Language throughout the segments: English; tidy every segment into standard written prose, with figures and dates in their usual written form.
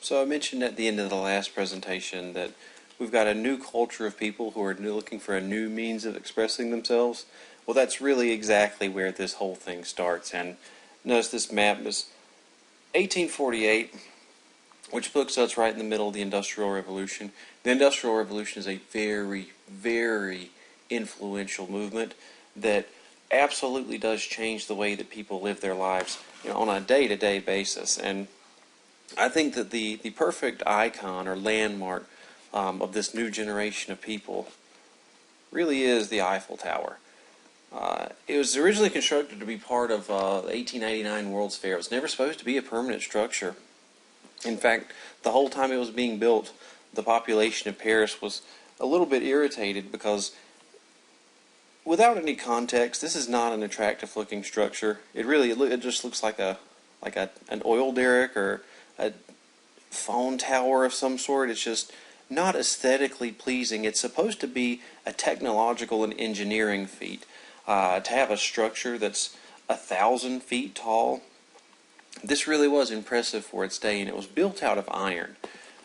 So I mentioned at the end of the last presentation that we've got a new culture of people who are looking for a new means of expressing themselves. Well, that's really exactly where this whole thing starts. And notice this map is 1848, which puts us right in the middle of the Industrial Revolution. The Industrial Revolution is a very, very influential movement that absolutely does change the way that people live their lives, on a day-to-day basis. And I think that the perfect icon or landmark of this new generation of people really is the Eiffel Tower. It was originally constructed to be part of the 1889 World's Fair. It was never supposed to be a permanent structure. In fact, the whole time it was being built, the population of Paris was a little bit irritated because, without any context, this is not an attractive-looking structure. It just looks like an oil derrick or a phone tower of some sort. It's just not aesthetically pleasing. It's supposed to be a technological and engineering feat. To have a structure that's 1,000 feet tall, this really was impressive for its day, and it was built out of iron.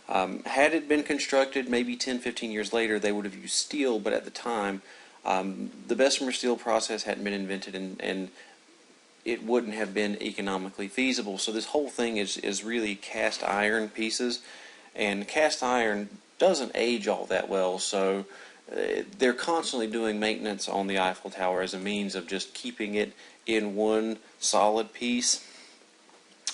Had it been constructed maybe 10-15 years later, they would have used steel, but at the time, the Bessemer steel process hadn't been invented, and it wouldn't have been economically feasible. So this whole thing is really cast iron pieces, and cast iron doesn't age all that well, so they're constantly doing maintenance on the Eiffel Tower as a means of just keeping it in one solid piece.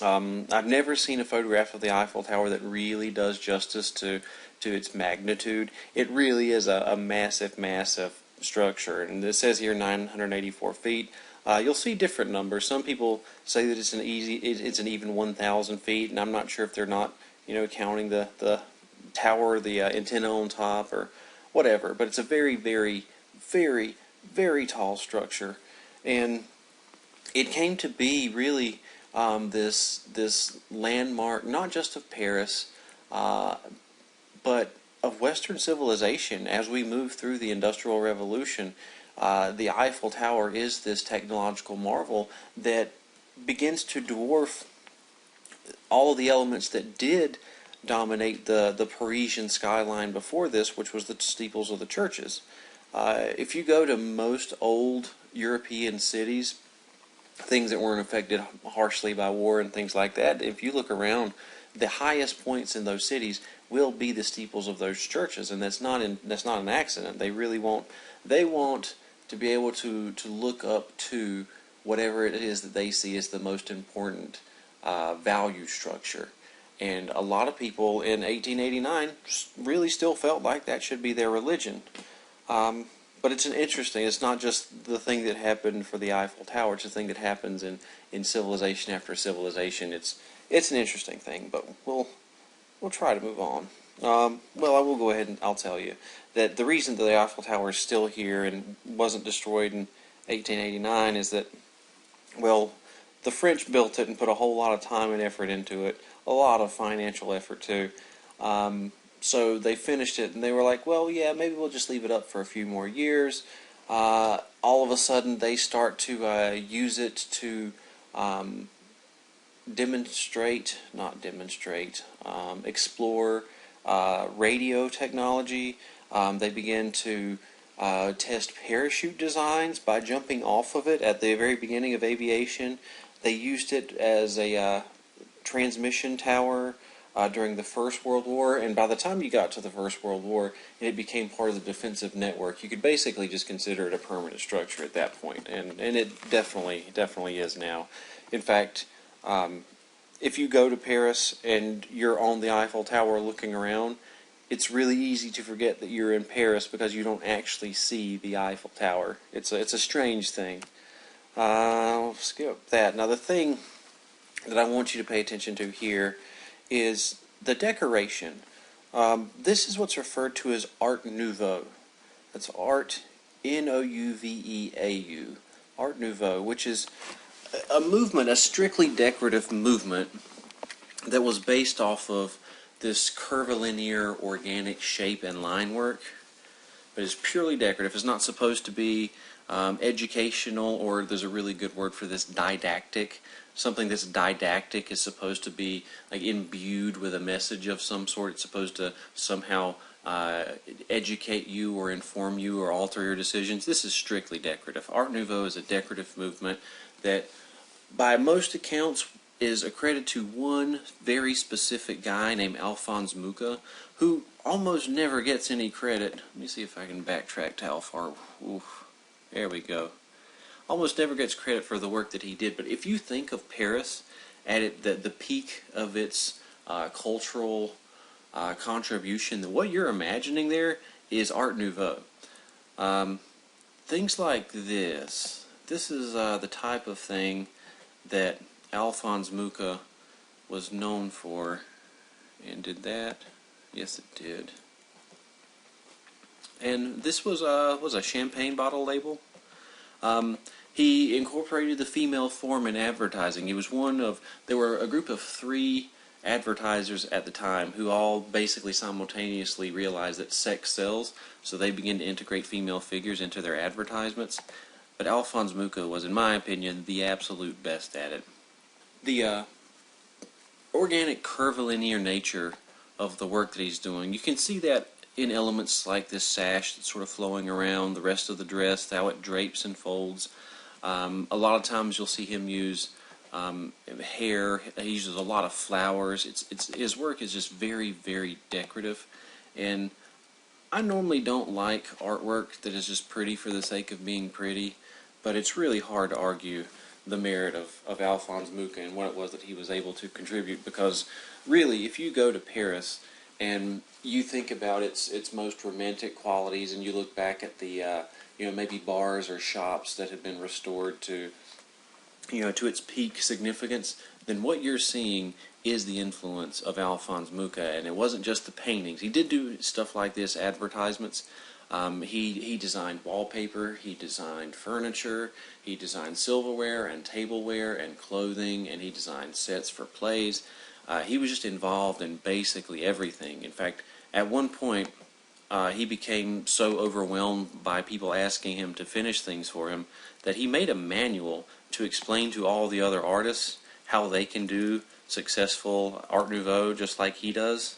I've never seen a photograph of the Eiffel Tower that really does justice to its magnitude. It really is a massive, massive structure, and it says here 984 feet. You'll see different numbers. Some people say that it's an even 1,000 feet, and I'm not sure if they're not, counting the tower, the antenna on top, or whatever. But it's a very, very, very, very tall structure, and it came to be really this landmark, not just of Paris, but of Western civilization. As we move through the Industrial Revolution, the Eiffel Tower is this technological marvel that begins to dwarf all of the elements that did dominate the Parisian skyline before this, which was the steeples of the churches. If you go to most old European cities, things that weren't affected harshly by war and things like that, if you look around, the highest points in those cities will be the steeples of those churches, and that's not an accident. They really want to be able to look up to whatever it is that they see as the most important value structure. And a lot of people in 1889 really still felt like that should be their religion. But it's not just the thing that happened for the Eiffel Tower, it's a thing that happens in civilization after civilization. It's an interesting thing, but we'll try to move on. Well, I will go ahead and I'll tell you that the reason that the Eiffel Tower is still here and wasn't destroyed in 1889 is that, well, the French built it and put a whole lot of time and effort into it, a lot of financial effort too. So they finished it, and they were like, well, yeah, maybe we'll just leave it up for a few more years. All of a sudden, they start to use it to explore radio technology. They begin to test parachute designs by jumping off of it at the very beginning of aviation. They used it as a transmission tower during the First World War, and by the time you got to the First World War and it became part of the defensive network, you could basically just consider it a permanent structure at that point, and it definitely is now. In fact, if you go to Paris and you're on the Eiffel Tower looking around, it's really easy to forget that you're in Paris because you don't actually see the Eiffel Tower. It's a strange thing. I'll skip that. Now, the thing that I want you to pay attention to here is the decoration. This is what's referred to as Art Nouveau. That's Art, Nouveau, Art Nouveau, which is a movement, a strictly decorative movement that was based off of this curvilinear organic shape and line work, but it's purely decorative. It's not supposed to be educational, or there's a really good word for this, didactic. Something that's didactic is supposed to be like imbued with a message of some sort. It's supposed to somehow educate you or inform you or alter your decisions. This is strictly decorative. Art Nouveau is a decorative movement that, by most accounts, is a credit to one very specific guy named Alphonse Mucha, who almost never gets any credit. Let me see if I can backtrack to how far. Oof, there we go. Almost never gets credit for the work that he did. But if you think of Paris at the peak of its cultural contribution, what you're imagining there is Art Nouveau. Things like this. This is the type of thing that Alphonse Mucha was known for. And did that? Yes, it did. And this was a champagne bottle label. He incorporated the female form in advertising. He was there were a group of 3 advertisers at the time who all basically simultaneously realized that sex sells, so they began to integrate female figures into their advertisements. But Alphonse Mucha was, in my opinion, the absolute best at it. The organic curvilinear nature of the work that he's doing, you can see that in elements like this sash that's sort of flowing around, the rest of the dress, how it drapes and folds. A lot of times you'll see him use hair. He uses a lot of flowers. His work is just very, very decorative. And I normally don't like artwork that is just pretty for the sake of being pretty, but it's really hard to argue the merit of Alphonse Mucha and what it was that he was able to contribute, because really, if you go to Paris and you think about its most romantic qualities, and you look back at the maybe bars or shops that have been restored to to its peak significance, then what you're seeing is the influence of Alphonse Mucha. And it wasn't just the paintings. He did do stuff like this, advertisements. He designed wallpaper, he designed furniture, he designed silverware and tableware and clothing, and he designed sets for plays. He was just involved in basically everything. In fact, at one point, he became so overwhelmed by people asking him to finish things for him that he made a manual to explain to all the other artists how they can do successful Art Nouveau just like he does,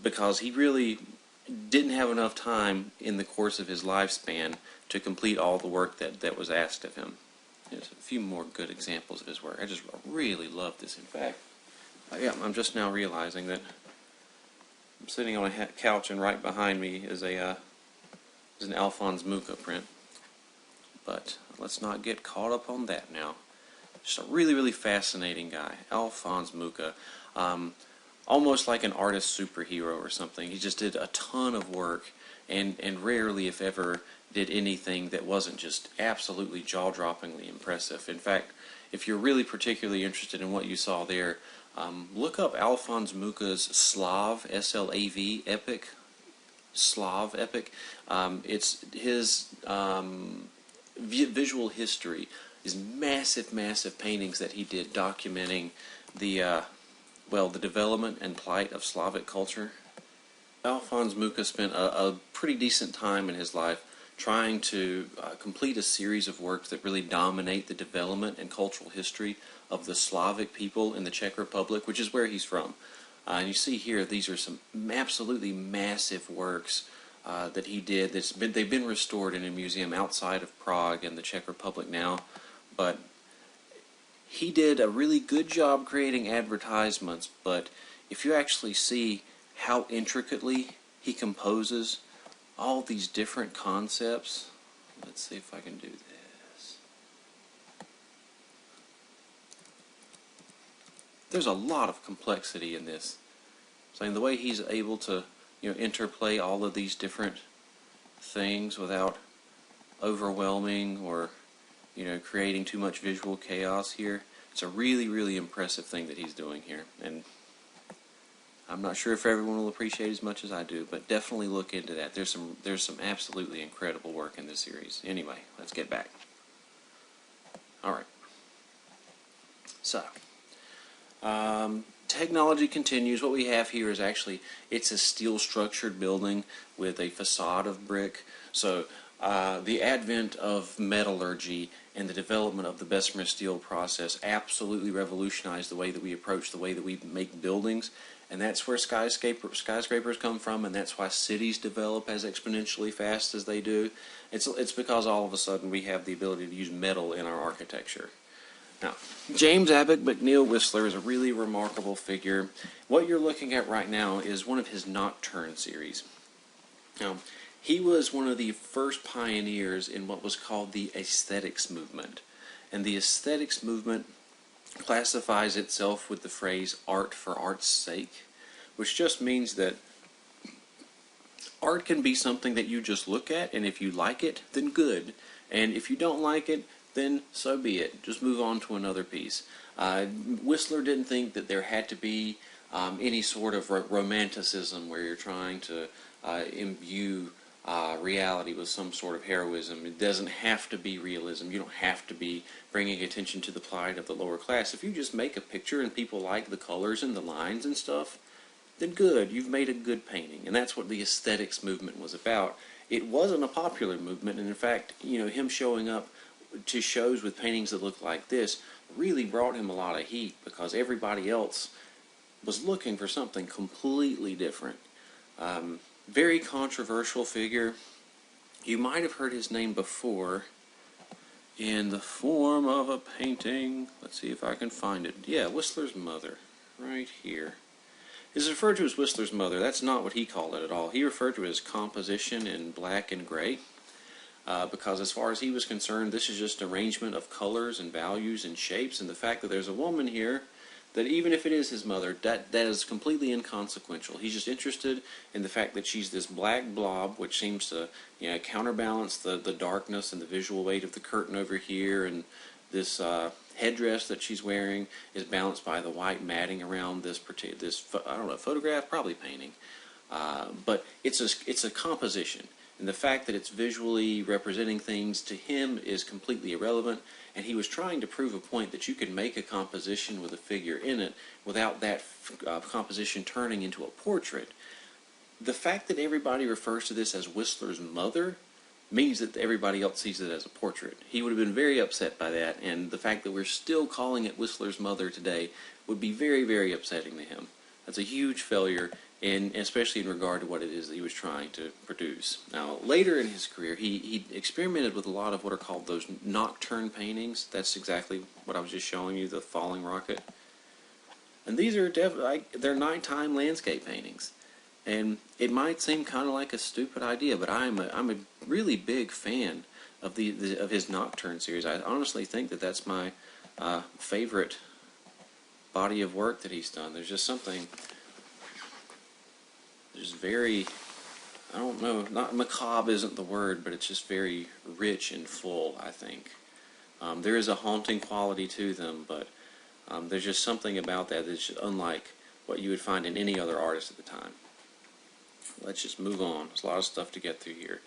because he really didn't have enough time in the course of his lifespan to complete all the work that was asked of him. There's a few more good examples of his work. I just really love this. In fact, I'm just now realizing that I'm sitting on a couch, and right behind me is an Alphonse Mucha print. But let's not get caught up on that now. Just a really, really fascinating guy, Alphonse Mucha. Almost like an artist superhero or something. He just did a ton of work, and rarely, if ever, did anything that wasn't just absolutely jaw-droppingly impressive. In fact, if you're really particularly interested in what you saw there, look up Alphonse Mucha's Slav, S-L-A-V, epic. Slav epic. It's his visual history, these massive, massive paintings that he did documenting the development and plight of Slavic culture. Alphonse Mucha spent a pretty decent time in his life trying to complete a series of works that really dominate the development and cultural history of the Slavic people in the Czech Republic, which is where he's from. And you see here, these are some absolutely massive works that he did. They've been restored in a museum outside of Prague in the Czech Republic now, but he did a really good job creating advertisements. But if you actually see how intricately he composes all these different concepts, let's see if I can do this. There's a lot of complexity in this. So the way he's able to interplay all of these different things without overwhelming or creating too much visual chaos here. It's a really, really impressive thing that he's doing here, and I'm not sure if everyone will appreciate as much as I do, but definitely look into that. There's some absolutely incredible work in this series. Anyway, let's get back. All right. So, technology continues. What we have here is actually, it's a steel structured building with a facade of brick. So the advent of metallurgy and the development of the Bessemer steel process absolutely revolutionized the way that we approach the way that we make buildings. And that's where skyscrapers come from, and that's why cities develop as exponentially fast as they do. It's because all of a sudden we have the ability to use metal in our architecture. Now, James Abbott McNeill Whistler is a really remarkable figure. What you're looking at right now is one of his Nocturne series. Now, he was one of the first pioneers in what was called the aesthetics movement. And the aesthetics movement classifies itself with the phrase art for art's sake, which just means that art can be something that you just look at, and if you like it, then good. And if you don't like it, then so be it. Just move on to another piece. Whistler didn't think that there had to be any sort of romanticism where you're trying to imbue reality with some sort of heroism. It doesn't have to be realism. You don't have to be bringing attention to the plight of the lower class. If you just make a picture and people like the colors and the lines and stuff, then good. You've made a good painting. And that's what the aesthetics movement was about. It wasn't a popular movement, and in fact, him showing up to shows with paintings that look like this really brought him a lot of heat because everybody else was looking for something completely different. Very controversial figure. You might have heard his name before in the form of a painting. Let's see if I can find it. Yeah, Whistler's Mother, right here. It's referred to as Whistler's Mother. That's not what he called it at all. He referred to it as composition in black and gray. Because as far as he was concerned, this is just arrangement of colors and values and shapes, and the fact that there's a woman here, that even if it is his mother, that is completely inconsequential. He's just interested in the fact that she's this black blob, which seems to counterbalance the darkness and the visual weight of the curtain over here, and this headdress that she's wearing is balanced by the white matting around this I don't know, photograph, probably painting. But it's a composition. And the fact that it's visually representing things to him is completely irrelevant, and he was trying to prove a point that you could make a composition with a figure in it without that composition turning into a portrait. The fact that everybody refers to this as Whistler's Mother means that everybody else sees it as a portrait. He would have been very upset by that, and the fact that we're still calling it Whistler's Mother today would be very, very upsetting to him. That's a huge failure, and especially in regard to what it is that he was trying to produce. Now, later in his career, he experimented with a lot of what are called those nocturne paintings. That's exactly what I was just showing you, the falling rocket. And these are they're nighttime landscape paintings. And it might seem kind of like a stupid idea, but I'm a really big fan of of his Nocturne series. I honestly think that that's my favorite body of work that he's done. There's just something just very, I don't know, not macabre isn't the word, but it's just very rich and full, I think. There is a haunting quality to them, but there's just something about that that's just unlike what you would find in any other artist at the time. Let's just move on. There's a lot of stuff to get through here.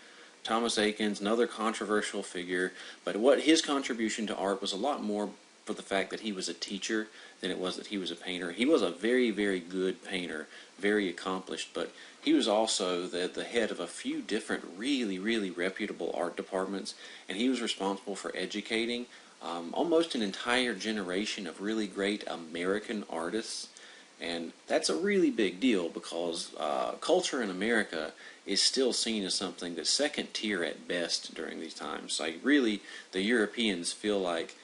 Thomas Eakins, another controversial figure, but what his contribution to art was a lot more for the fact that he was a teacher than it was that he was a painter. He was a very, very good painter, very accomplished, but he was also the head of a few different really, really reputable art departments, and he was responsible for educating almost an entire generation of really great American artists. And that's a really big deal because culture in America is still seen as something that's second tier at best during these times. Like, really, the Europeans feel like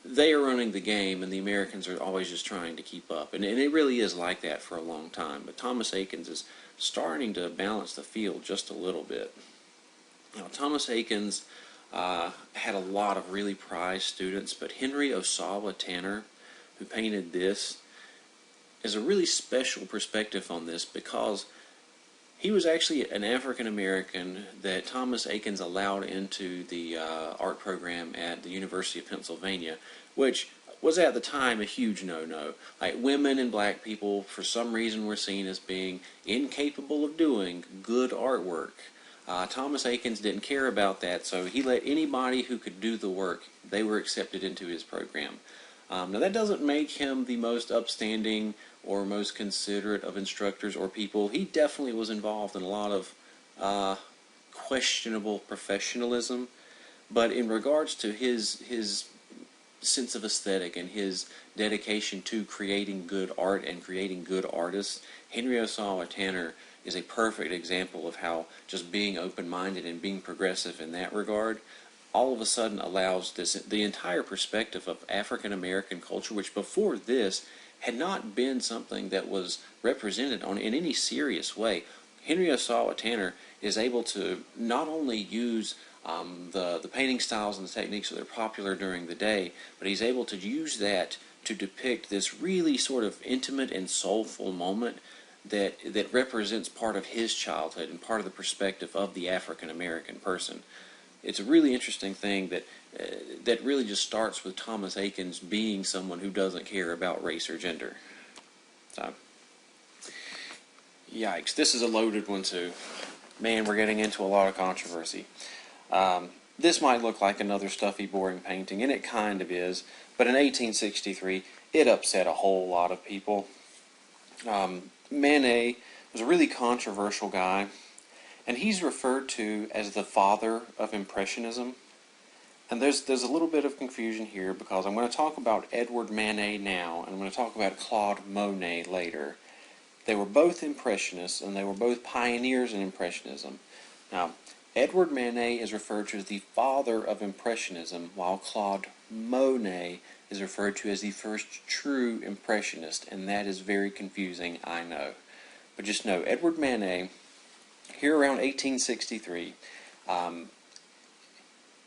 they are running the game and the Americans are always just trying to keep up. And it really is like that for a long time. But Thomas Eakins is starting to balance the field just a little bit. Now, Thomas Eakins had a lot of really prized students, but Henry Osawa Tanner, who painted this, is a really special perspective on this because he was actually an African American that Thomas Eakins allowed into the art program at the University of Pennsylvania, which was at the time a huge no-no. Like, women and black people for some reason were seen as being incapable of doing good artwork. Thomas Eakins didn't care about that, so he let anybody who could do the work, they were accepted into his program. Now, that doesn't make him the most upstanding or most considerate of instructors or people. He definitely was involved in a lot of questionable professionalism, but in regards to his sense of aesthetic and his dedication to creating good art and creating good artists, Henry Ossawa Tanner is a perfect example of how just being open-minded and being progressive in that regard all of a sudden allows the entire perspective of African American culture, which before this had not been something that was represented in any serious way. Henry Ossawa Tanner is able to not only use the painting styles and the techniques that are popular during the day, but he's able to use that to depict this really sort of intimate and soulful moment that represents part of his childhood and part of the perspective of the African American person. It's a really interesting thing that really just starts with Thomas Eakins being someone who doesn't care about race or gender. So, yikes, this is a loaded one too. Man, we're getting into a lot of controversy. This might look like another stuffy, boring painting, and it kind of is, but in 1863, it upset a whole lot of people. Manet was a really controversial guy, and he's referred to as the father of Impressionism. And there's a little bit of confusion here, because I'm going to talk about Edward Manet now, and I'm going to talk about Claude Monet later. They were both Impressionists, and they were both pioneers in Impressionism. Now, Edward Manet is referred to as the father of Impressionism, while Claude Monet is referred to as the first true Impressionist, and that is very confusing, I know. But just know, Edward Manet, here around 1863,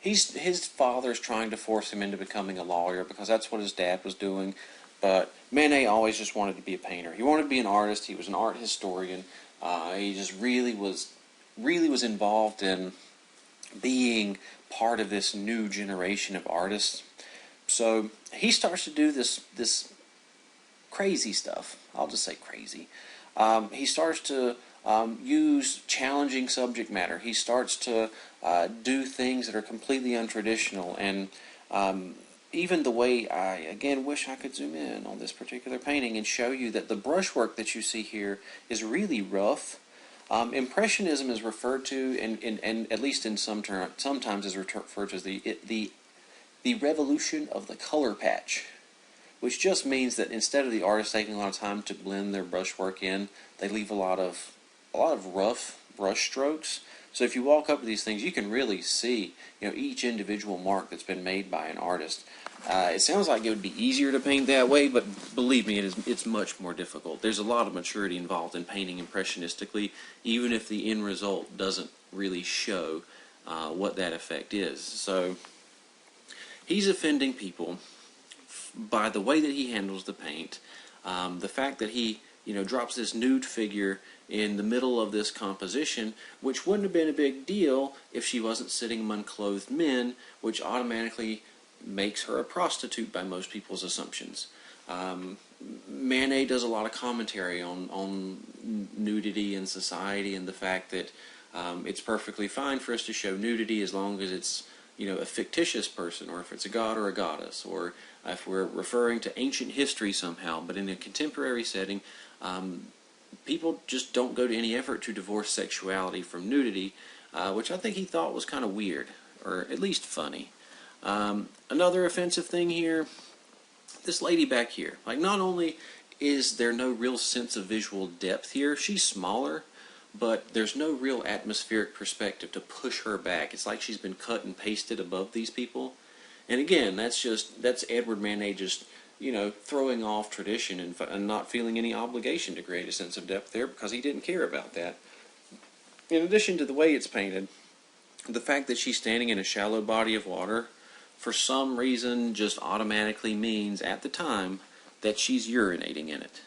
his father's trying to force him into becoming a lawyer because that's what his dad was doing. But Manet always just wanted to be a painter. He wanted to be an artist. He was an art historian. He just really was involved in being part of this new generation of artists. So he starts to do this crazy stuff. I'll just say crazy. He starts to use challenging subject matter. He starts to do things that are completely untraditional, and even the way I, again, wish I could zoom in on this particular painting and show you that the brushwork that you see here is really rough. Impressionism is referred to, and at least in sometimes is referred to as the revolution of the color patch, which just means that instead of the artist taking a lot of time to blend their brushwork in, they leave a lot of rough brush strokes. So if you walk up to these things, you can really see, each individual mark that's been made by an artist. It sounds like it would be easier to paint that way, but believe me, it's much more difficult. There's a lot of maturity involved in painting impressionistically, even if the end result doesn't really show what that effect is. So he's offending people by the way that he handles the paint, the fact that he drops this nude figure in the middle of this composition, which wouldn't have been a big deal if she wasn't sitting among clothed men, which automatically makes her a prostitute by most people's assumptions. Manet does a lot of commentary on nudity in society and the fact that it's perfectly fine for us to show nudity as long as it's a fictitious person, or if it's a god or a goddess, or if we're referring to ancient history somehow. But in a contemporary setting, people just don't go to any effort to divorce sexuality from nudity, which I think he thought was kind of weird, or at least funny. Another offensive thing here, this lady back here. Like, not only is there no real sense of visual depth here, she's smaller, but there's no real atmospheric perspective to push her back. It's like she's been cut and pasted above these people. And again, that's Edward Manet just, throwing off tradition and not feeling any obligation to create a sense of depth there, because he didn't care about that. In addition to the way it's painted, the fact that she's standing in a shallow body of water, for some reason, just automatically means, at the time, that she's urinating in it.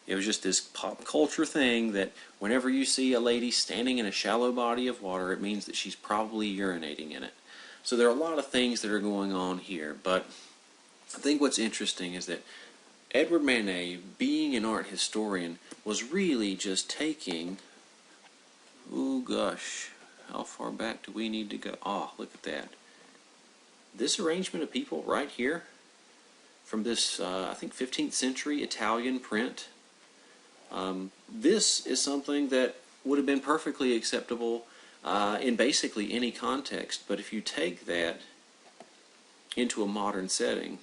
It was just this pop culture thing that whenever you see a lady standing in a shallow body of water, it means that she's probably urinating in it. So there are a lot of things that are going on here, but I think what's interesting is that Edward Manet, being an art historian, was really just taking, oh gosh, how far back do we need to go? Oh, look at that. This arrangement of people right here, from this, I think, 15th century Italian print, this is something that would have been perfectly acceptable in basically any context. But if you take that into a modern setting,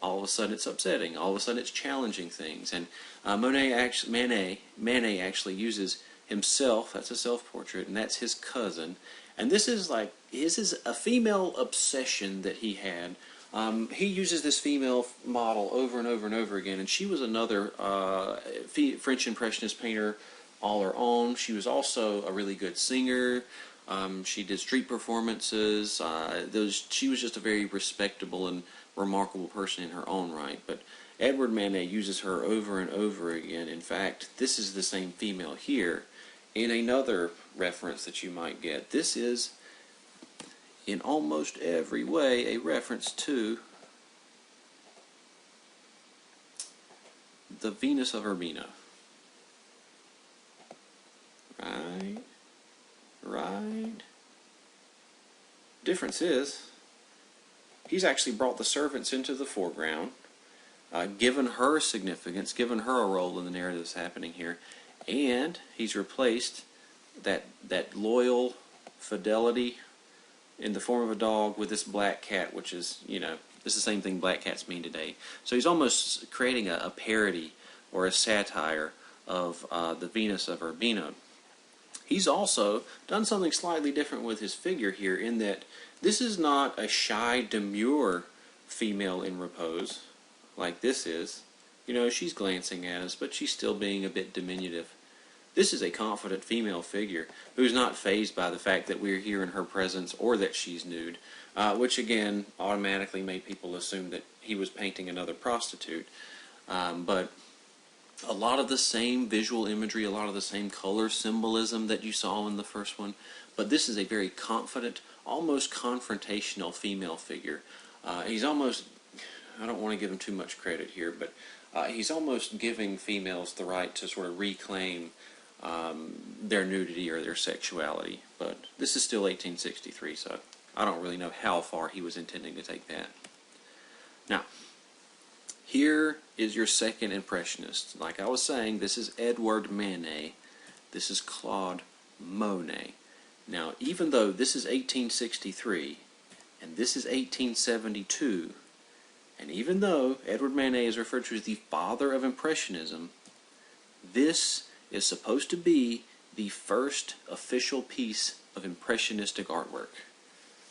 all of a sudden it's upsetting. All of a sudden it's challenging things. And Manet actually uses himself. That's a self-portrait, and that's his cousin. And this is a female obsession that he had. He uses this female model over and over and over again, and she was another French Impressionist painter all her own. She was also a really good singer. She did street performances. She was just a very respectable and remarkable person in her own right. But Edward Manet uses her over and over again. In fact, this is the same female here in another reference that you might get. This is, in almost every way, a reference to the Venus of Urbino. Right. Difference is, he's actually brought the servants into the foreground, given her significance, given her a role in the narrative that's happening here, and he's replaced that loyal fidelity in the form of a dog with this black cat, which is, it's the same thing black cats mean today. So he's almost creating a parody or a satire of the Venus of Urbino. He's also done something slightly different with his figure here, in that this is not a shy, demure female in repose like this is. She's glancing at us, but she's still being a bit diminutive. This is a confident female figure who's not fazed by the fact that we're here in her presence or that she's nude, which again automatically made people assume that he was painting another prostitute. But a lot of the same visual imagery, a lot of the same color symbolism that you saw in the first one, but this is a very confident, almost confrontational female figure. He's almost, I don't want to give him too much credit here, but he's almost giving females the right to sort of reclaim their nudity or their sexuality. But this is still 1863, so I don't really know how far he was intending to take that. Now, here is your second Impressionist. Like I was saying, this is Edward Manet. This is Claude Monet. Now, even though this is 1863, and this is 1872, and even though Edward Manet is referred to as the father of Impressionism, this is supposed to be the first official piece of Impressionistic artwork.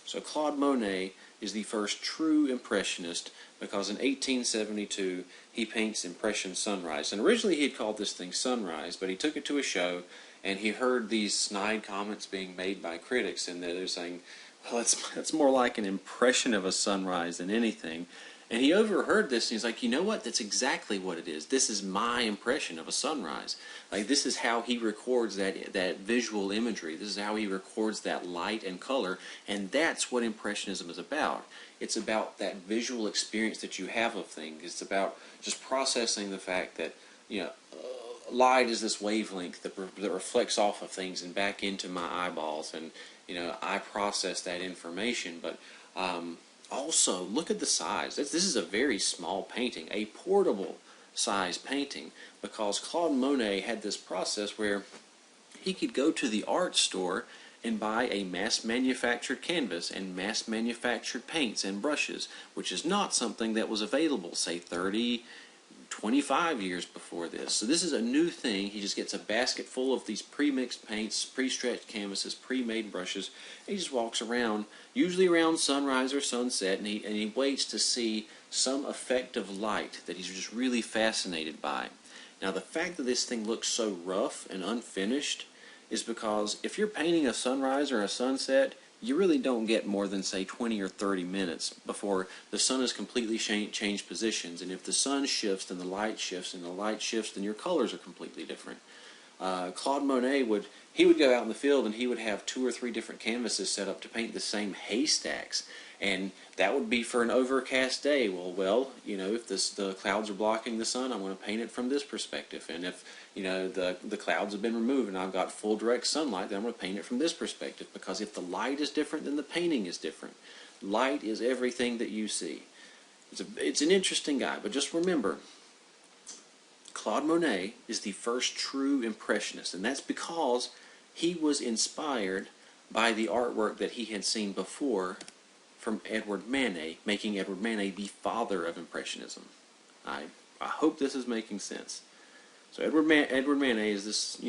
So Claude Monet is the first true Impressionist, because in 1872 he paints Impression Sunrise. And originally he had called this thing Sunrise, but he took it to a show and he heard these snide comments being made by critics, and they're saying, well, it's more like an impression of a sunrise than anything. And he overheard this, and he's like, you know what? That's exactly what it is. This is my impression of a sunrise. Like, this is how he records that visual imagery. This is how he records that light and color, and that's what Impressionism is about. It's about that visual experience that you have of things. It's about just processing the fact that, light is this wavelength that reflects off of things and back into my eyeballs, and, I process that information, but also, look at the size. This is a very small painting, a portable size painting, because Claude Monet had this process where he could go to the art store and buy a mass-manufactured canvas and mass-manufactured paints and brushes, which is not something that was available, say, 30, 25 years before this. So this is a new thing. He just gets a basket full of these pre-mixed paints, pre-stretched canvases, pre-made brushes, and he just walks around, usually around sunrise or sunset, and he waits to see some effect of light that he's just really fascinated by. Now, the fact that this thing looks so rough and unfinished is because if you're painting a sunrise or a sunset, you really don't get more than, say, 20 or 30 minutes before the sun has completely changed positions. And if the sun shifts, then the light shifts, and the light shifts, then your colors are completely different. Claude Monet would go out in the field, and he would have 2 or 3 different canvases set up to paint the same haystacks. And that would be for an overcast day. Well, if the clouds are blocking the sun, I'm going to paint it from this perspective. And if, the clouds have been removed and I've got full direct sunlight, then I'm going to paint it from this perspective. Because if the light is different, then the painting is different. Light is everything that you see. It's an interesting guy, but just remember, Claude Monet is the first true Impressionist, and that's because he was inspired by the artwork that he had seen before from Edward Manet, making Edward Manet the father of Impressionism. I hope this is making sense. So Edward Manet is this,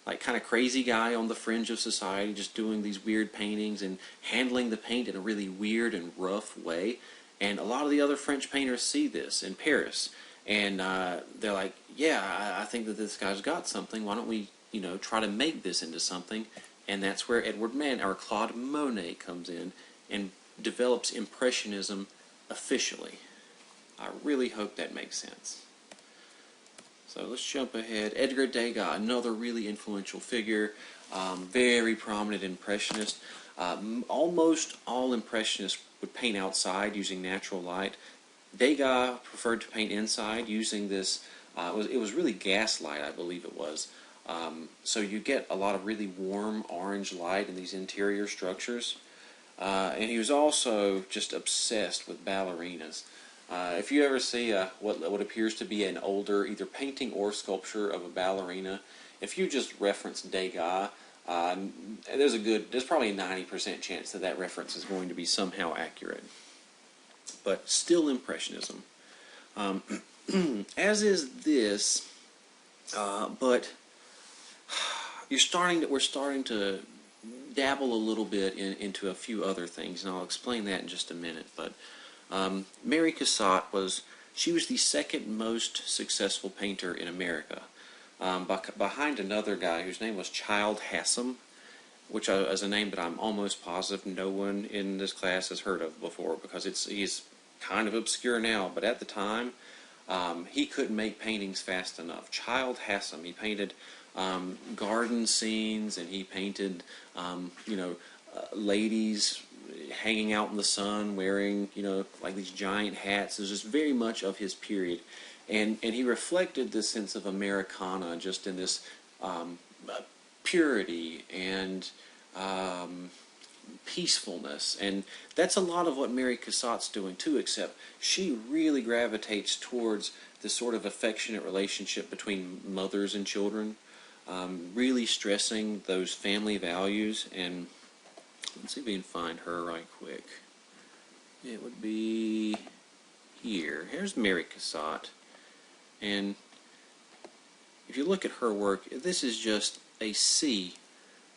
like kind of crazy guy on the fringe of society, just doing these weird paintings and handling the paint in a really weird and rough way. And a lot of the other French painters see this in Paris, and they're like, yeah, I think that this guy's got something. Why don't we, try to make this into something? And that's where Edward Manet, or Claude Monet, comes in and develops Impressionism officially. I really hope that makes sense. So let's jump ahead. Edgar Degas, another really influential figure, very prominent Impressionist. Almost all Impressionists would paint outside using natural light. Degas preferred to paint inside using this, it was really gaslight, I believe it was. So you get a lot of really warm orange light in these interior structures. And he was also just obsessed with ballerinas. If you ever see what appears to be an older either painting or sculpture of a ballerina, if you just reference Degas, there's probably a 90% chance that that reference is going to be somehow accurate. But still Impressionism. As is this, but we're starting to dabble a little bit into a few other things, and I'll explain that in just a minute. But Mary Cassatt was the second most successful painter in America, behind another guy whose name was Childe Hassam, which is a name that I'm almost positive no one in this class has heard of before, because he's kind of obscure now, but at the time he couldn't make paintings fast enough. Childe Hassam, he painted garden scenes, and he painted ladies hanging out in the sun wearing like these giant hats. It was just very much of his period, and he reflected this sense of Americana just in this purity and peacefulness. And that's a lot of what Mary Cassatt's doing too, except she really gravitates towards this sort of affectionate relationship between mothers and children, really stressing those family values. And let's see if we can find her right quick. It would be here. Here's Mary Cassatt. And if you look at her work, this is just a sea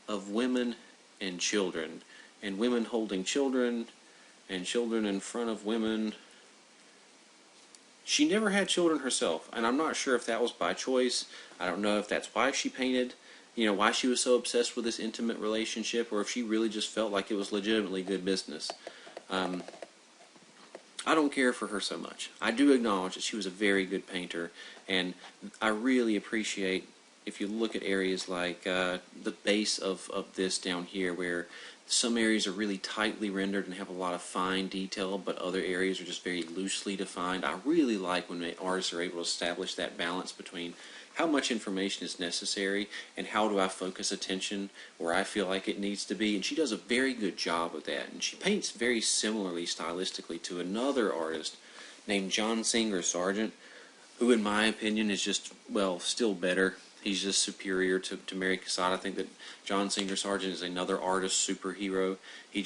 of women and children. And women holding children, and children in front of women. She never had children herself, and I'm not sure if that was by choice. I don't know if that's why she painted, why she was so obsessed with this intimate relationship, or if she really just felt like it was legitimately good business. I don't care for her so much. I do acknowledge that she was a very good painter, and I really appreciate, if you look at areas like the base of this down here, where some areas are really tightly rendered and have a lot of fine detail, but other areas are just very loosely defined. I really like when artists are able to establish that balance between how much information is necessary and how do I focus attention where I feel like it needs to be. And she does a very good job of that. And she paints very similarly stylistically to another artist named John Singer Sargent, who in my opinion is just, still better. He's just superior to Mary Cassatt. I think that John Singer Sargent is another artist superhero. He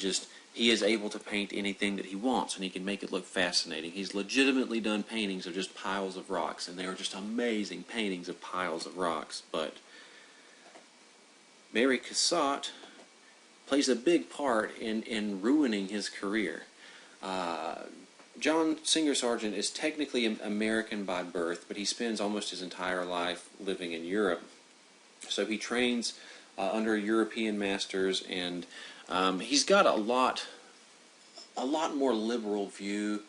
is able to paint anything that he wants, and he can make it look fascinating. He's legitimately done paintings of just piles of rocks, and they are just amazing paintings of piles of rocks. But Mary Cassatt plays a big part in ruining his career. John Singer Sargent is technically American by birth, but he spends almost his entire life living in Europe. So he trains under European masters, and he's got a lot more liberal view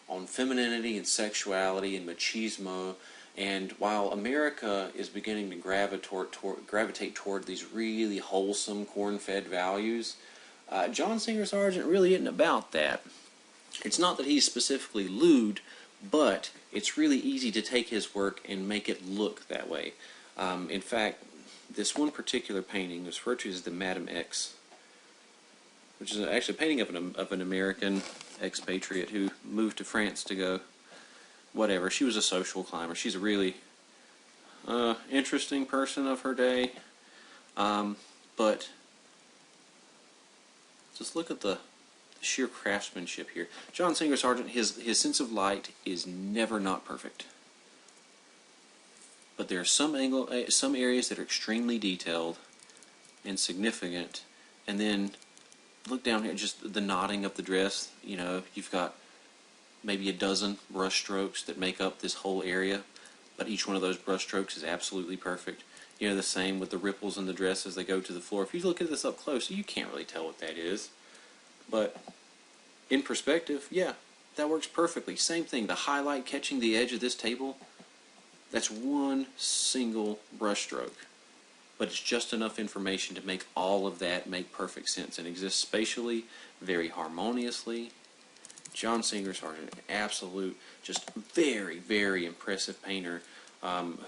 on femininity and sexuality and machismo. And while America is beginning to gravitate toward these really wholesome, corn-fed values, John Singer Sargent really isn't about that. It's not that he's specifically lewd, but it's really easy to take his work and make it look that way. In fact, this one particular painting is referred to as the Madame X, which is actually a painting of an American expatriate who moved to France to go whatever. She was a social climber. She's a really interesting person of her day. But Just look at the sheer craftsmanship here. John Singer Sargent, his sense of light is never not perfect. But there are some areas that are extremely detailed and significant. And then look down here, just the knotting of the dress. You know, you've got maybe a dozen brush strokes that make up this whole area, but each one of those brush strokes is absolutely perfect. You know, the same with the ripples in the dress as they go to the floor. If you look at this up close, you can't really tell what that is. But in perspective, yeah, that works perfectly. Same thing, the highlight catching the edge of this table, that's one single brush stroke. But it's just enough information to make all of that make perfect sense and exist spatially, very harmoniously. John Singer Sargent, absolute, just very, very impressive painter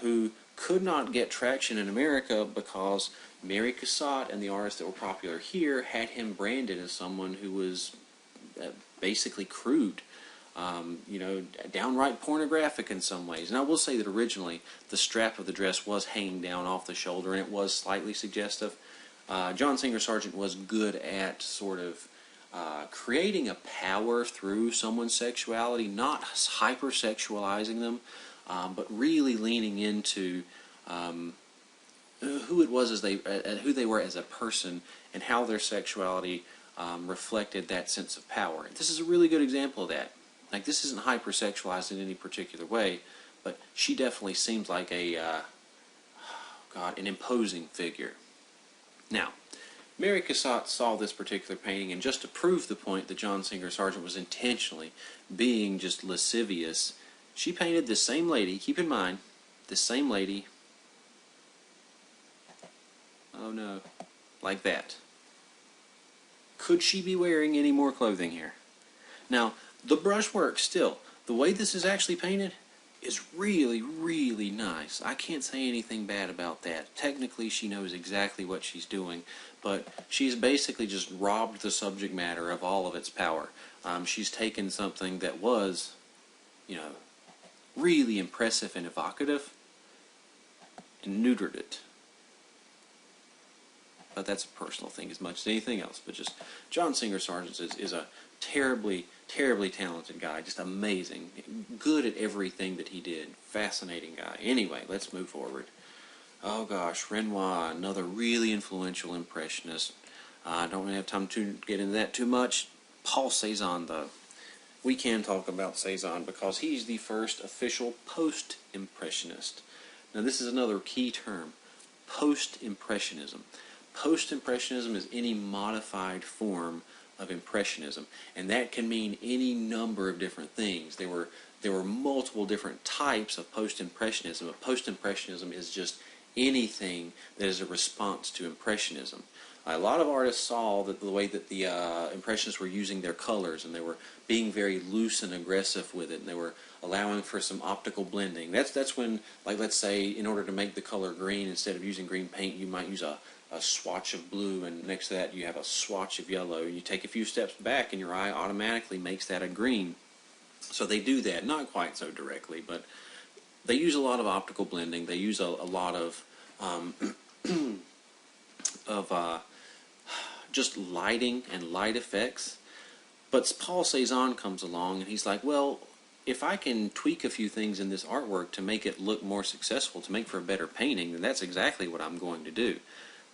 who could not get traction in America because Mary Cassatt and the artists that were popular here had him branded as someone who was basically crude. You know, downright pornographic in some ways. And I will say that originally the strap of the dress was hanging down off the shoulder and it was slightly suggestive. John Singer Sargent was good at sort of creating a power through someone's sexuality, not hypersexualizing them, but really leaning into who it was who they were as a person and how their sexuality reflected that sense of power. This is a really good example of that. Like, this isn't hypersexualized in any particular way, but she definitely seems like an imposing figure. Now, Mary Cassatt saw this particular painting, and just to prove the point that John Singer Sargent was intentionally being just lascivious, she painted this same lady, keep in mind, this same lady, oh no, like that. Could she be wearing any more clothing here? Now, the brushwork still, the way this is actually painted is really, really nice. I can't say anything bad about that. Technically, she knows exactly what she's doing, but she's basically just robbed the subject matter of all of its power. She's taken something that was, you know, really impressive and evocative and neutered it. But that's a personal thing as much as anything else. But just John Singer Sargent is a terribly, terribly talented guy. Just amazing. Good at everything that he did. Fascinating guy. Anyway, let's move forward. Oh gosh, Renoir, another really influential impressionist. I don't really have time to get into that too much. Paul Cézanne, though. We can talk about Cézanne because he's the first official post-impressionist. Now this is another key term. Post-impressionism. Post-impressionism is any modified form of impressionism, and that can mean any number of different things. There were multiple different types of post-impressionism, but post-impressionism is just anything that is a response to impressionism. A lot of artists saw that the way that the impressionists were using their colors, and they were being very loose and aggressive with it, and they were allowing for some optical blending. That's when, like, let's say, in order to make the color green, instead of using green paint, you might use a swatch of blue, and next to that you have a swatch of yellow. You take a few steps back and your eye automatically makes that a green. So they do that, not quite so directly, but they use a lot of optical blending. They use a lot of just lighting and light effects. But Paul Cézanne comes along and he's like, well, if I can tweak a few things in this artwork to make it look more successful, to make for a better painting, then that's exactly what I'm going to do.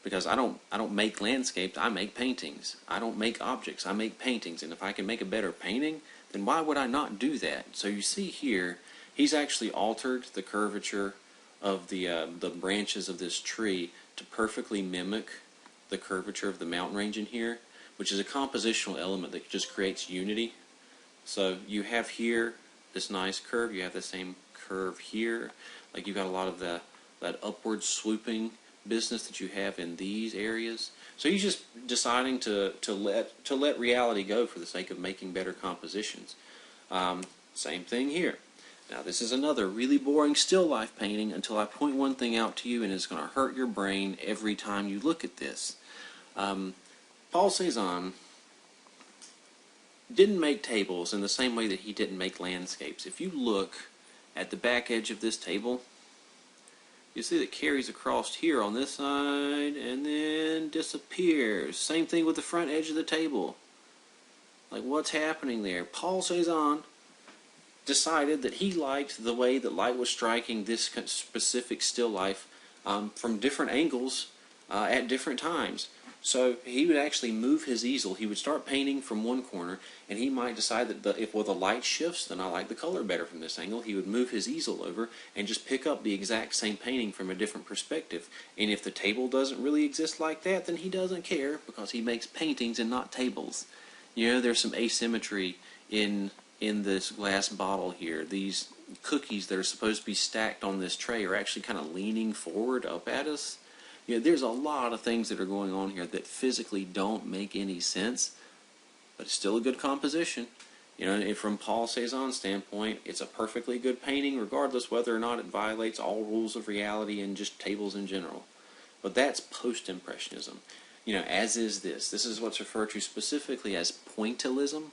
Because I don't make landscapes, I make paintings. I don't make objects, I make paintings. And if I can make a better painting, then why would I not do that? So you see here, he's actually altered the curvature of the branches of this tree to perfectly mimic the curvature of the mountain range in here, which is a compositional element that just creates unity. So you have here this nice curve, you have the same curve here. Like, you've got a lot of that upward swooping business that you have in these areas. So he's just deciding to let reality go for the sake of making better compositions. Same thing here. Now this is another really boring still life painting until I point one thing out to you, and it's going to hurt your brain every time you look at this. Paul Cézanne didn't make tables in the same way that he didn't make landscapes. If you look at the back edge of this table, You see that carries across here on this side and then disappears. Same thing with the front edge of the table. Like, what's happening there? Paul Cézanne decided that he liked the way that light was striking this specific still life from different angles at different times. So he would actually move his easel. He would start painting from one corner, and he might decide that if the light shifts, then I like the color better from this angle. He would move his easel over and just pick up the exact same painting from a different perspective. And if the table doesn't really exist like that, then he doesn't care, because he makes paintings and not tables. You know, there's some asymmetry in this glass bottle here. These cookies that are supposed to be stacked on this tray are actually kind of leaning forward up at us. You know, there's a lot of things that are going on here that physically don't make any sense, but it's still a good composition. You know, and from Paul Cézanne's standpoint, it's a perfectly good painting, regardless whether or not it violates all rules of reality and just tables in general. But that's post-impressionism. You know, as is this. This is what's referred to specifically as pointillism.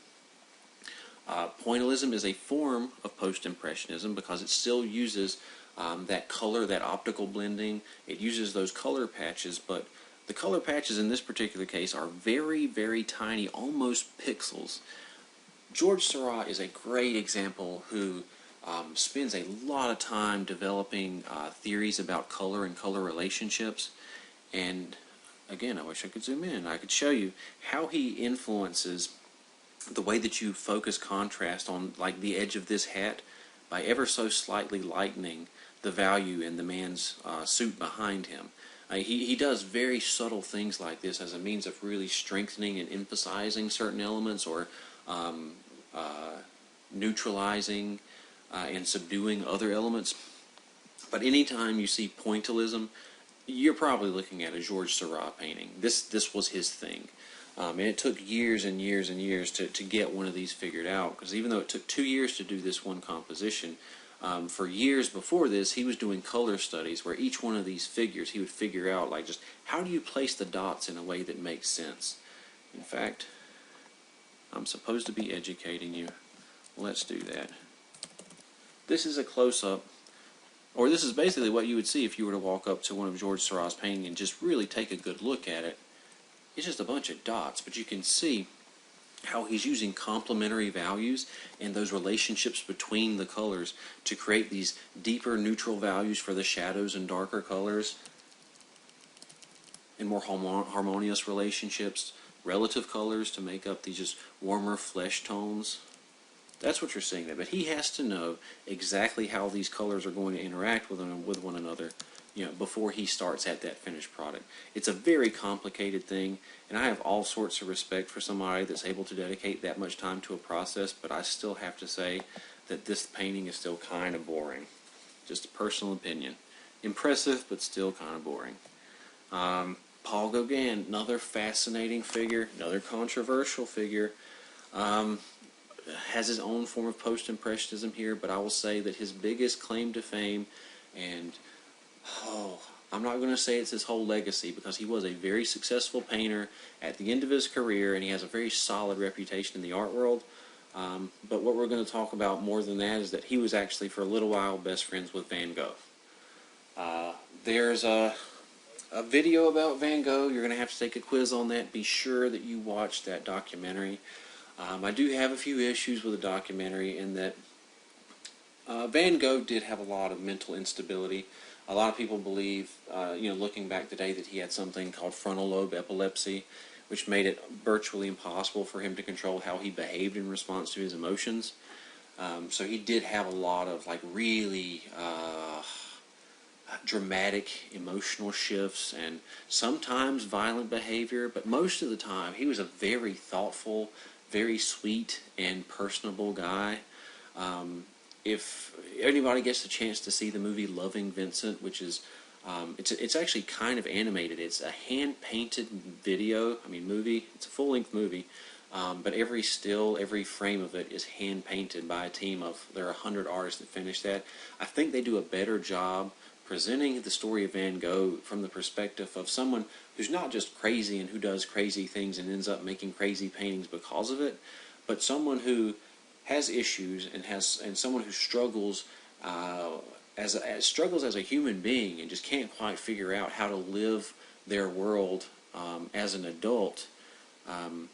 Pointillism is a form of post-impressionism because it still uses that color, that optical blending. It uses those color patches, but the color patches in this particular case are very, very tiny, almost pixels. George Seurat is a great example who spends a lot of time developing theories about color and color relationships. And again, I wish I could zoom in. I could show you how he influences the way that you focus contrast on, like, the edge of this hat by ever so slightly lightening the value in the man's suit behind him. He does very subtle things like this as a means of really strengthening and emphasizing certain elements, or neutralizing and subduing other elements. But anytime you see pointillism, you're probably looking at a George Seurat painting. This was his thing. And it took years and years and years to get one of these figured out, because even though it took 2 years to do this one composition, for years before this, he was doing color studies where each one of these figures, he would figure out, like, just how do you place the dots in a way that makes sense. In fact, I'm supposed to be educating you. Let's do that. This is a close-up, or this is basically what you would see if you were to walk up to one of George Seurat's paintings and just really take a good look at it. It's just a bunch of dots, but you can see how he's using complementary values and those relationships between the colors to create these deeper neutral values for the shadows and darker colors, and more harmonious relationships, relative colors to make up these just warmer flesh tones. That's what you're seeing there. But he has to know exactly how these colors are going to interact with one another, you know, before he starts at that finished product. It's a very complicated thing, and I have all sorts of respect for somebody that's able to dedicate that much time to a process, but I still have to say that this painting is still kind of boring. Just a personal opinion. Impressive, but still kind of boring. Paul Gauguin, another fascinating figure, another controversial figure. Has his own form of post-impressionism here, but I will say that his biggest claim to fame, and I'm not going to say it's his whole legacy, because he was a very successful painter at the end of his career, and he has a very solid reputation in the art world. But what we're going to talk about more than that is that he was actually, for a little while, best friends with Van Gogh. There's a video about Van Gogh. You're going to have to take a quiz on that. Be sure that you watch that documentary. I do have a few issues with the documentary in that Van Gogh did have a lot of mental instability. A lot of people believe, looking back today, that he had something called frontal lobe epilepsy, which made it virtually impossible for him to control how he behaved in response to his emotions. So he did have a lot of, like, really dramatic emotional shifts and sometimes violent behavior, but most of the time he was a very thoughtful, very sweet and personable guy. If anybody gets the chance to see the movie Loving Vincent, which is it's actually kind of animated. It's a hand-painted movie. It's a full-length movie, but every still, every frame of it is hand-painted by a team of, there are 100 artists that finish that. I think they do a better job presenting the story of Van Gogh from the perspective of someone who's not just crazy and who does crazy things and ends up making crazy paintings because of it, but someone who has issues and someone who struggles struggles as a human being and just can't quite figure out how to live their world as an adult, on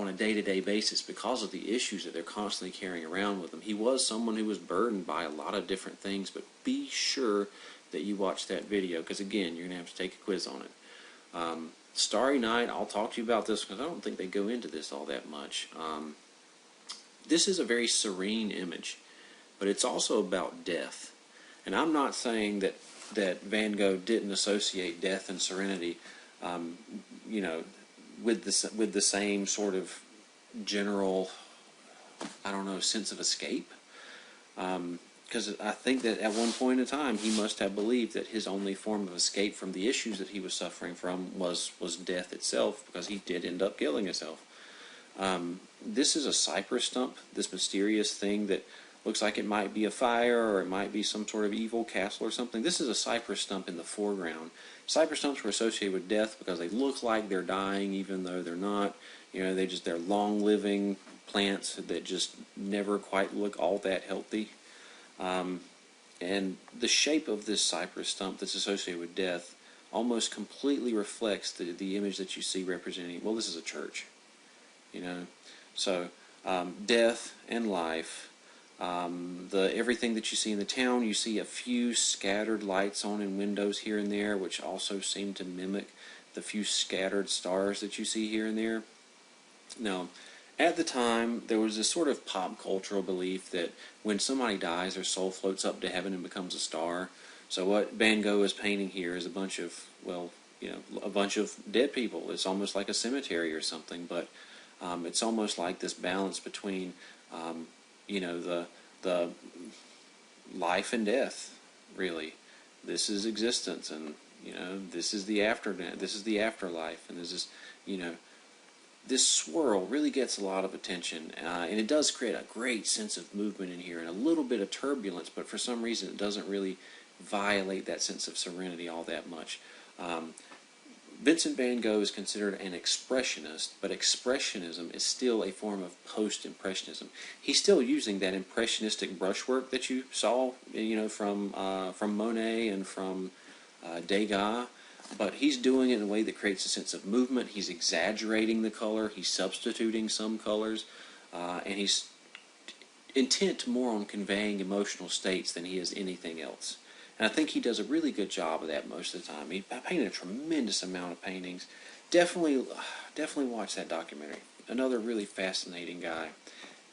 a day-to-day basis because of the issues that they're constantly carrying around with them. He was someone who was burdened by a lot of different things, but be sure that you watch that video, because again, you're going to have to take a quiz on it. Starry Night, I'll talk to you about this because I don't think they go into this all that much. This is a very serene image, but it's also about death. And I'm not saying that Van Gogh didn't associate death and serenity, with the same sort of general, sense of escape. Because I think that at one point in time he must have believed that his only form of escape from the issues that he was suffering from was death itself, because he did end up killing himself. This is a cypress stump, this mysterious thing that looks like it might be a fire or it might be some sort of evil castle or something. This is a cypress stump in the foreground. Cypress stumps were associated with death because they look like they're dying even though they're not. They're long-living plants that just never quite look all that healthy. And the shape of this cypress stump that's associated with death almost completely reflects the image that you see representing, well, this is a church, So, death and life, everything that you see in the town, you see a few scattered lights on in windows here and there, which also seem to mimic the few scattered stars that you see here and there. Now, at the time, there was this sort of pop cultural belief that when somebody dies, their soul floats up to heaven and becomes a star. So what Van Gogh is painting here is a bunch of dead people. It's almost like a cemetery or something, but it's almost like this balance between, the life and death, really. This is existence, and, this is the afterlife, and there's this, this swirl really gets a lot of attention, and it does create a great sense of movement in here and a little bit of turbulence, but for some reason it doesn't really violate that sense of serenity all that much. Vincent van Gogh is considered an expressionist, but expressionism is still a form of post-impressionism. He's still using that impressionistic brushwork that you saw, from Monet and from Degas, but he's doing it in a way that creates a sense of movement. He's exaggerating the color, he's substituting some colors, and he's intent more on conveying emotional states than he is anything else. And I think he does a really good job of that most of the time. He painted a tremendous amount of paintings. Definitely watch that documentary. Another really fascinating guy,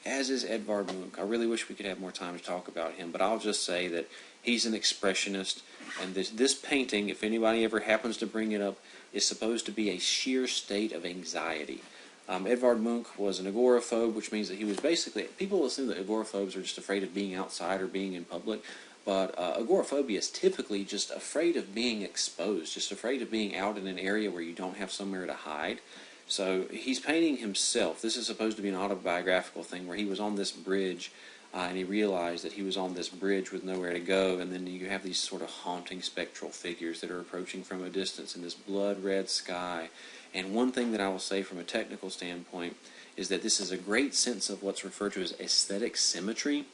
as is Edvard Munch. I really wish we could have more time to talk about him, but I'll just say that he's an expressionist, and this painting, if anybody ever happens to bring it up, is supposed to be a sheer state of anxiety. Edvard Munch was an agoraphobe, which means that he was basically, people assume that agoraphobes are just afraid of being outside or being in public, but agoraphobia is typically just afraid of being exposed, just afraid of being out in an area where you don't have somewhere to hide. So he's painting himself. This is supposed to be an autobiographical thing where he was on this bridge and he realized that he was on this bridge with nowhere to go, and then you have these sort of haunting spectral figures that are approaching from a distance in this blood-red sky. And one thing that I will say from a technical standpoint is that this is a great sense of what's referred to as aesthetic symmetry.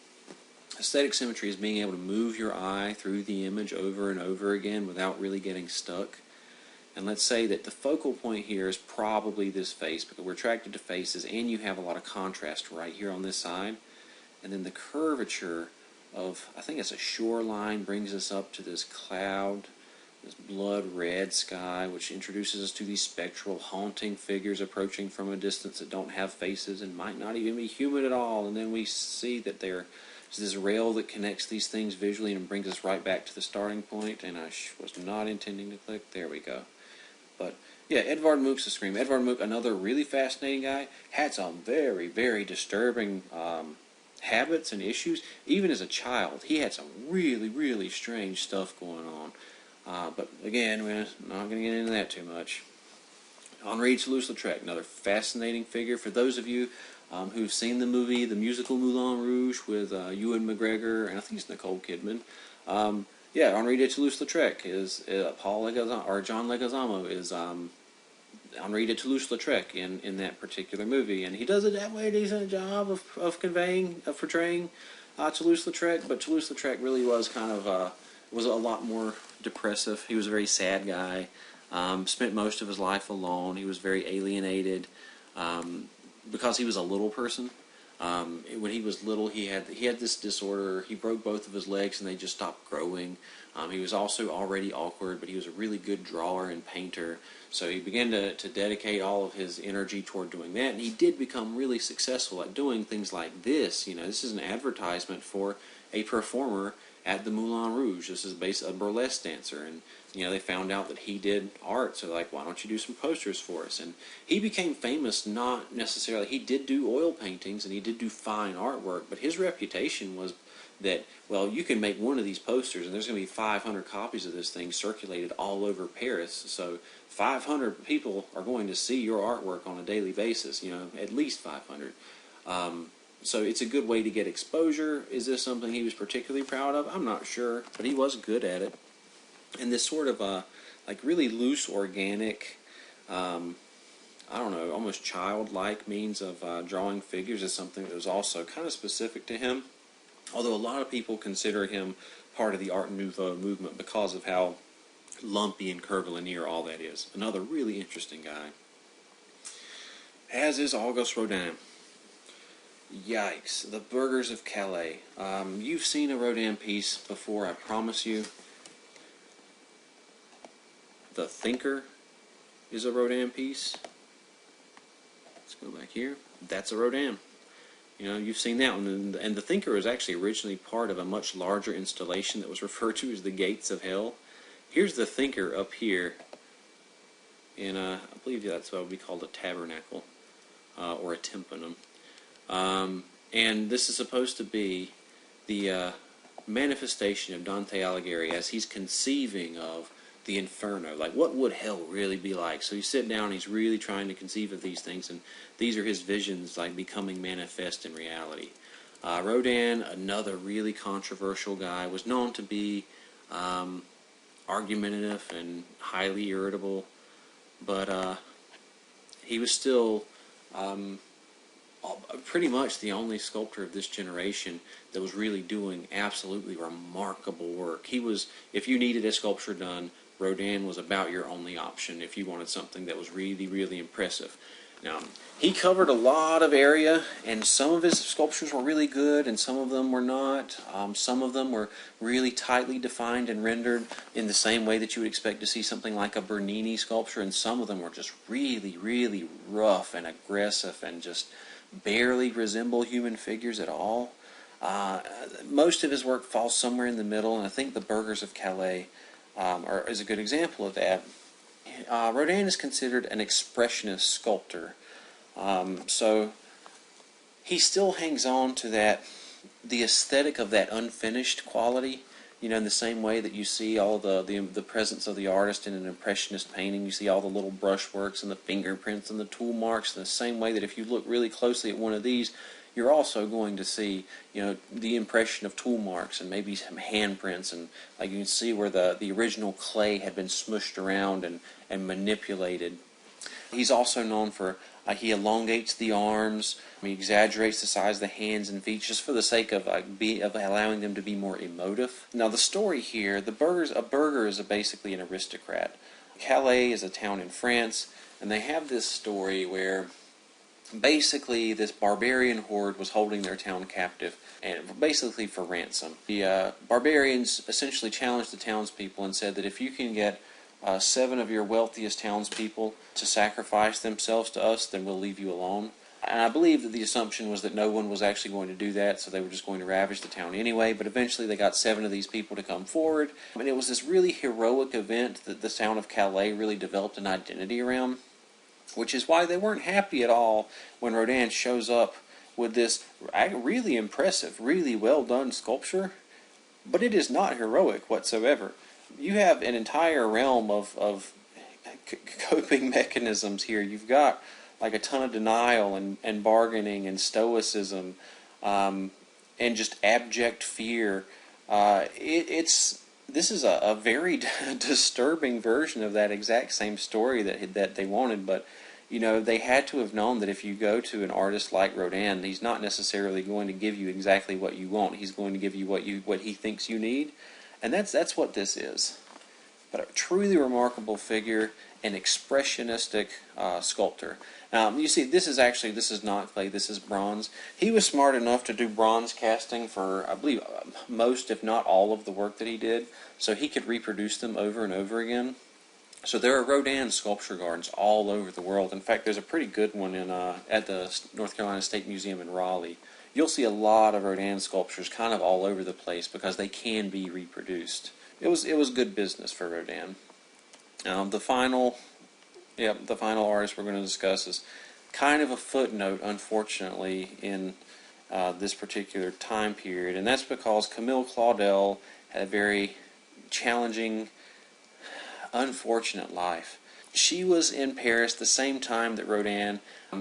Aesthetic symmetry is being able to move your eye through the image over and over again without really getting stuck. And let's say that the focal point here is probably this face, because we're attracted to faces, and you have a lot of contrast right here on this side. And then the curvature of, I think it's a shoreline, brings us up to this cloud, this blood red sky, which introduces us to these spectral, haunting figures approaching from a distance that don't have faces and might not even be human at all. And then we see that there's this rail that connects these things visually and brings us right back to the starting point. And I was not intending to click. There we go. But yeah, Edvard Munch's The Scream. Edvard Munch, another really fascinating guy, had some very, very disturbing habits and issues. Even as a child, he had some really, really strange stuff going on. But again, we're not going to get into that too much. Henri Toulouse-Lautrec, another fascinating figure. For those of you who've seen the movie, the musical Moulin Rouge with Ewan McGregor, and I think it's Nicole Kidman. Henri de Toulouse-Lautrec is John Leguizamo is Henri de Toulouse-Lautrec in that particular movie, and he does a damn way decent job of portraying Toulouse-Lautrec, but Toulouse-Lautrec really was kind of was a lot more depressive. He was a very sad guy. Spent most of his life alone. He was very alienated because he was a little person. When he was little, he had this disorder. He broke both of his legs, and they just stopped growing. He was also already awkward, but he was a really good drawer and painter. So he began to dedicate all of his energy toward doing that, and he did become really successful at doing things like this. You know, this is an advertisement for a performer at the Moulin Rouge. This is a burlesque dancer, and you know, they found out that he did art, so like, why don't you do some posters for us? And he became famous not necessarily, he did do oil paintings and he did do fine artwork, but his reputation was that, well, you can make one of these posters and there's going to be 500 copies of this thing circulated all over Paris, so 500 people are going to see your artwork on a daily basis, you know, at least 500. So it's a good way to get exposure. Is this something he was particularly proud of? I'm not sure, but he was good at it. And this sort of like really loose, organic, I don't know, almost childlike means of drawing figures is something that was also kind of specific to him. Although a lot of people consider him part of the Art Nouveau movement because of how lumpy and curvilinear all that is. Another really interesting guy. As is Auguste Rodin. Yikes, the Burghers of Calais. You've seen a Rodin piece before, I promise you. The Thinker is a Rodin piece. Let's go back here. That's a Rodin. You know, you've seen that one. And The Thinker was actually originally part of a much larger installation that was referred to as the Gates of Hell. Here's The Thinker up here in, I believe that's what would be called a tabernacle or a tympanum. And this is supposed to be the manifestation of Dante Alighieri as he's conceiving of the Inferno. Like, what would hell really be like? So he's sitting down and he's really trying to conceive of these things, and these are his visions, like, becoming manifest in reality. Rodin, another really controversial guy, was known to be argumentative and highly irritable, but he was still pretty much the only sculptor of this generation that was really doing absolutely remarkable work. He was, if you needed a sculpture done, Rodin was about your only option if you wanted something that was really, really impressive. Now, he covered a lot of area, and some of his sculptures were really good, and some of them were not. Some of them were really tightly defined and rendered in the same way that you would expect to see something like a Bernini sculpture, and some of them were just really, really rough and aggressive and just barely resemble human figures at all. Most of his work falls somewhere in the middle, and I think the Burghers of Calais is a good example of that. Rodin is considered an expressionist sculptor, so he still hangs on to the aesthetic of that unfinished quality. You know, in the same way that you see all the presence of the artist in an impressionist painting, you see all the little brushworks and the fingerprints and the tool marks. In the same way that if you look really closely at one of these, you're also going to see, you know, the impression of tool marks and maybe some handprints, and like you can see where the original clay had been smushed around and manipulated. He's also known for he elongates the arms. He exaggerates the size of the hands and feet just for the sake of allowing them to be more emotive. Now the story here, a burgher is basically an aristocrat. Calais is a town in France, and they have this story where basically this barbarian horde was holding their town captive, and basically for ransom. The barbarians essentially challenged the townspeople and said that if you can get 7 of your wealthiest townspeople to sacrifice themselves to us, then we'll leave you alone. And I believe that the assumption was that no one was actually going to do that, so they were just going to ravage the town anyway. But eventually they got 7 of these people to come forward. And it was this really heroic event that the town of Calais really developed an identity around, which is why they weren't happy at all when Rodin shows up with this really impressive, really well done sculpture. But it is not heroic whatsoever. You have an entire realm of coping mechanisms here. You've got like a ton of denial and bargaining and stoicism and just abject fear. This is a very disturbing version of that exact same story that they wanted, but they had to have known that if you go to an artist like Rodin, he's not necessarily going to give you exactly what you want. He's going to give you what he thinks you need, and that's what this is. But a truly remarkable figure, an expressionistic sculptor. You see, this is not clay. This is bronze. He was smart enough to do bronze casting for, I believe, most, if not all, of the work that he did, so he could reproduce them over and over again. So there are Rodin sculpture gardens all over the world. In fact, there's a pretty good one at the North Carolina State Museum in Raleigh. You'll see a lot of Rodin sculptures kind of all over the place because they can be reproduced. It was good business for Rodin. The final artist we're going to discuss is kind of a footnote, unfortunately, in this particular time period, and that's because Camille Claudel had a very challenging, unfortunate life. She was in Paris the same time that Rodin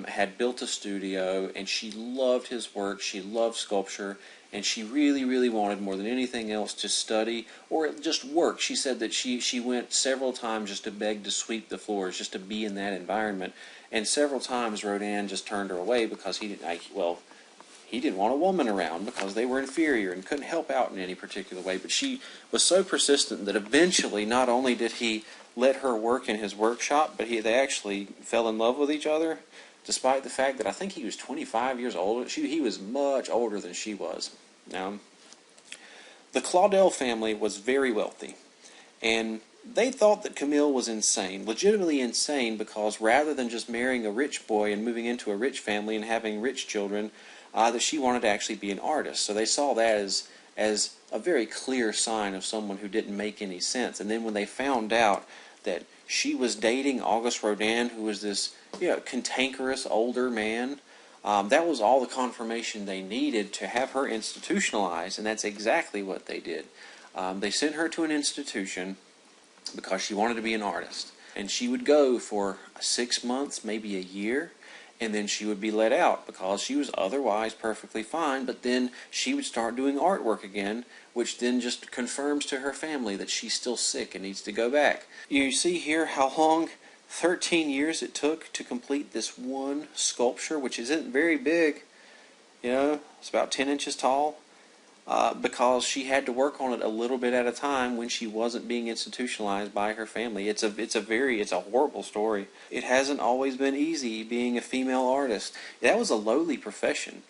had built a studio, and she loved his work. She loved sculpture, and she really, really wanted more than anything else to study or just work. She said that she went several times just to beg to sweep the floors, just to be in that environment, and several times Rodin just turned her away because he didn't want a woman around because they were inferior and couldn't help out in any particular way. But she was so persistent that eventually not only did he let her work in his workshop, but they actually fell in love with each other, despite the fact that I think he was 25 years old. He was much older than she was. Now, the Claudel family was very wealthy, and they thought that Camille was insane, legitimately insane, because rather than just marrying a rich boy and moving into a rich family and having rich children, that she wanted to actually be an artist. So they saw that as a very clear sign of someone who didn't make any sense. And then when they found out that she was dating Auguste Rodin, who was this cantankerous older man, that was all the confirmation they needed to have her institutionalized, and that's exactly what they did. They sent her to an institution because she wanted to be an artist, and she would go for 6 months, maybe a year, and then she would be let out because she was otherwise perfectly fine, but then she would start doing artwork again, which then just confirms to her family that she's still sick and needs to go back. You see here how long, 13 years it took to complete this one sculpture, which isn't very big, it's about 10 inches tall, because she had to work on it a little bit at a time when she wasn't being institutionalized by her family. It's a horrible story. It hasn't always been easy being a female artist. That was a lowly profession.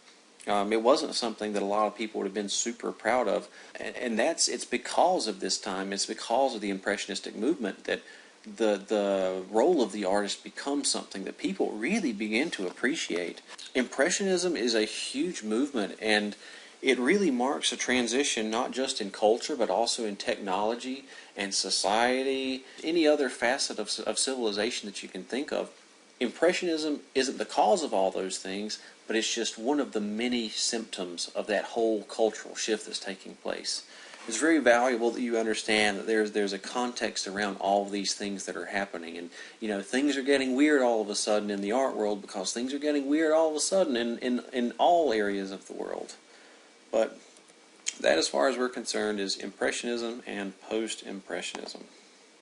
It wasn't something that a lot of people would have been super proud of, and it's because of this time. It's because of the Impressionistic movement that the role of the artist becomes something that people really begin to appreciate. Impressionism is a huge movement, and it really marks a transition not just in culture but also in technology and society, any other facet of civilization that you can think of. Impressionism isn't the cause of all those things, but it's just one of the many symptoms of that whole cultural shift that's taking place. It's very valuable that you understand that there's a context around all of these things that are happening. And, things are getting weird all of a sudden in the art world because things are getting weird all of a sudden in all areas of the world. But that, as far as we're concerned, is Impressionism and Post-Impressionism.